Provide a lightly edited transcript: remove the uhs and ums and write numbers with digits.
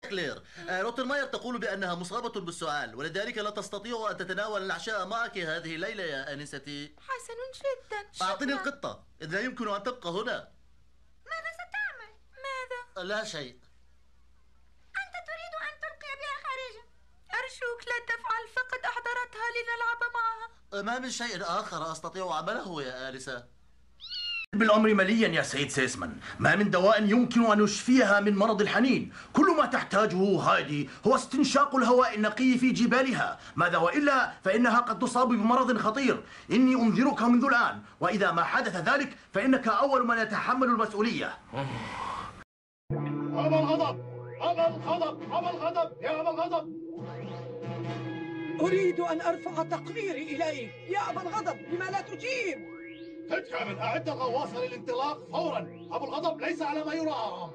كلير، روترماير تقول بأنها مصابة بالسعال ولذلك لا تستطيع أن تتناول العشاء معك هذه الليلة يا آنستي. حسن جدا، أعطني شكرا. القطة، إذ لا يمكن أن تبقى هنا. ماذا ستعمل؟ ماذا؟ لا شيء. أنت تريد أن تلقي بها خارجا. أرجوك لا تفعل، فقد أحضرتها لنلعب معها. ما من شيء آخر أستطيع عمله يا آليسا. بالأمر مليا يا سيد سيسمان، ما من دواء يمكن أن يشفيها من مرض الحنين. كل ما تحتاجه هايدي هو استنشاق الهواء النقي في جبالها، ماذا وإلا فإنها قد تصاب بمرض خطير. إني أنذرك منذ الآن، وإذا ما حدث ذلك فإنك أول من يتحمل المسؤولية. أبا الغضب، أبا الغضب، أبا الغضب، يا أبا الغضب. أريد أن أرفع تقريري إليك يا أبا الغضب، لما لا تجيب؟ كامل، أعد الغواصة للانطلاق فورا. أبو الغضب ليس على ما يرام.